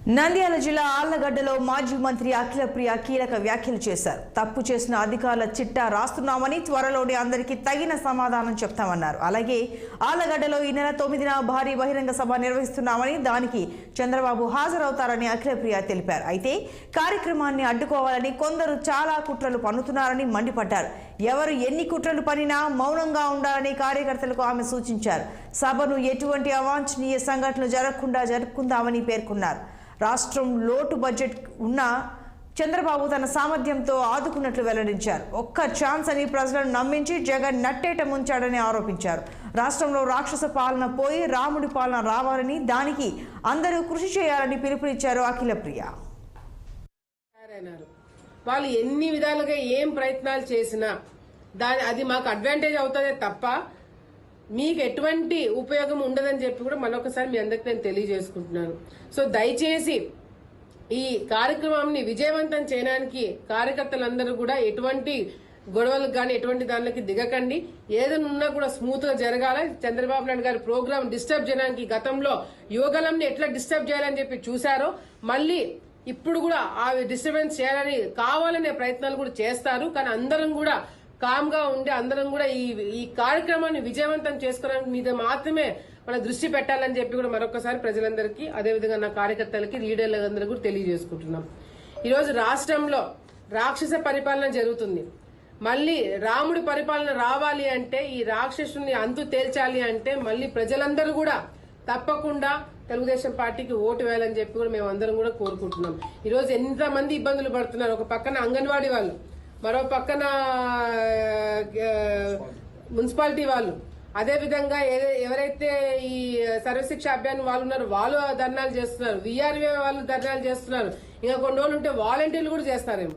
నంద్యాల జిల్లా ఆళ్లగడ్డలో మాజీ మంత్రి అఖిలప్రియ కీలక వ్యాఖ్యలు చేశారు. తప్పు చేసిన అధికారుల చిట్టా రాస్తున్నామని, త్వరలోనే అందరికీ తగిన సమాధానం చెప్తామన్నారు. అలాగే ఆళ్లగడ్డలో ఈ నెల 9న భారీ బహిరంగ సభ నిర్వహిస్తున్నామని, దానికి చంద్రబాబు హాజరవుతారని అఖిలప్రియ తెలిపారు. అయితే కార్యక్రమాన్ని అడ్డుకోవాలని కొందరు చాలా కుట్రలు పన్నుతున్నారని మండిపడ్డారు. ఎవరు ఎన్ని కుట్రలు పన్నినా మౌనంగా ఉండాలని కార్యకర్తలకు ఆమె సూచించారు. సభను ఎటువంటి అవాంఛనీయ సంఘటనలు జరగకుండా జరుపుకుందామని పేర్కొన్నారు. రాష్ట్రం లోటు బడ్జెట్ ఉన్న చంద్రబాబు తన సామర్థ్యంతో ఆదుకున్నట్లు వెల్లడించారు. ఒక్క ఛాన్స్ అని ప్రజలను నమ్మించి జగన్ నట్టేట ముంచాడని ఆరోపించారు. రాష్ట్రంలో రాక్షస పాలన పోయి రాముడి పాలన రావాలని, దానికి అందరూ కృషి చేయాలని పిలుపునిచ్చారు అఖిలప్రియ. వాళ్ళు ఎన్ని విధాలుగా ఏం ప్రయత్నాలు చేసినా అది మాకు అడ్వాంటేజ్ అవుతుందే తప్ప మీకు ఎటువంటి ఉపయోగం ఉండదని చెప్పి కూడా మరొకసారి మీ అందరికి నేను తెలియజేసుకుంటున్నాను. సో దయచేసి ఈ కార్యక్రమాన్ని విజయవంతం చేయడానికి కార్యకర్తలందరూ కూడా ఎటువంటి గొడవలకు కానీ ఎటువంటి దానికి దిగకండి. ఏదైనా ఉన్నా కూడా స్మూత్ గా జరగాలి. చంద్రబాబు నాయుడు గారి ప్రోగ్రామ్ డిస్టర్బ్ చేయడానికి గతంలో యువగలంని ఎట్లా డిస్టర్బ్ చేయాలని చెప్పి చూశారో, మళ్ళీ ఇప్పుడు కూడా ఆ డిస్టర్బెన్స్ చేయాలని కావాలనే ప్రయత్నాలు కూడా చేస్తారు. కానీ అందరం కూడా కామ్ గా ఉండి అందరం కూడా ఈ కార్యక్రమాన్ని విజయవంతం చేసుకోవడానికి మీద మాత్రమే మన దృష్టి పెట్టాలని చెప్పి కూడా మరొకసారి ప్రజలందరికీ, అదేవిధంగా నా కార్యకర్తలకి, లీడర్లందరికీ కూడా తెలియజేసుకుంటున్నాం. ఈరోజు రాష్ట్రంలో రాక్షస పరిపాలన జరుగుతుంది. మళ్ళీ రాముడి పరిపాలన రావాలి అంటే, ఈ రాక్షసుని అంతు తేల్చాలి అంటే మళ్ళీ ప్రజలందరూ కూడా తప్పకుండా తెలుగుదేశం పార్టీకి ఓటు వేయాలని చెప్పి కూడా మేము అందరం కూడా కోరుకుంటున్నాం. ఈరోజు ఎంతమంది ఇబ్బందులు పడుతున్నారు. ఒక పక్కన అంగన్వాడీ వాళ్ళు, మరో పక్కన మున్సిపాలిటీ వాళ్ళు, అదే విధంగా ఎవరైతే ఈ సర్వశిక్ష అభియాన్ వాళ్ళు ఉన్నారో వాళ్ళు ధర్నాలు చేస్తున్నారు, విఆర్ఏ వాళ్ళు ధర్నాలు చేస్తున్నారు. ఇంకా కొన్ని రోజులు ఉంటే వాలంటీర్లు కూడా చేస్తారేమో.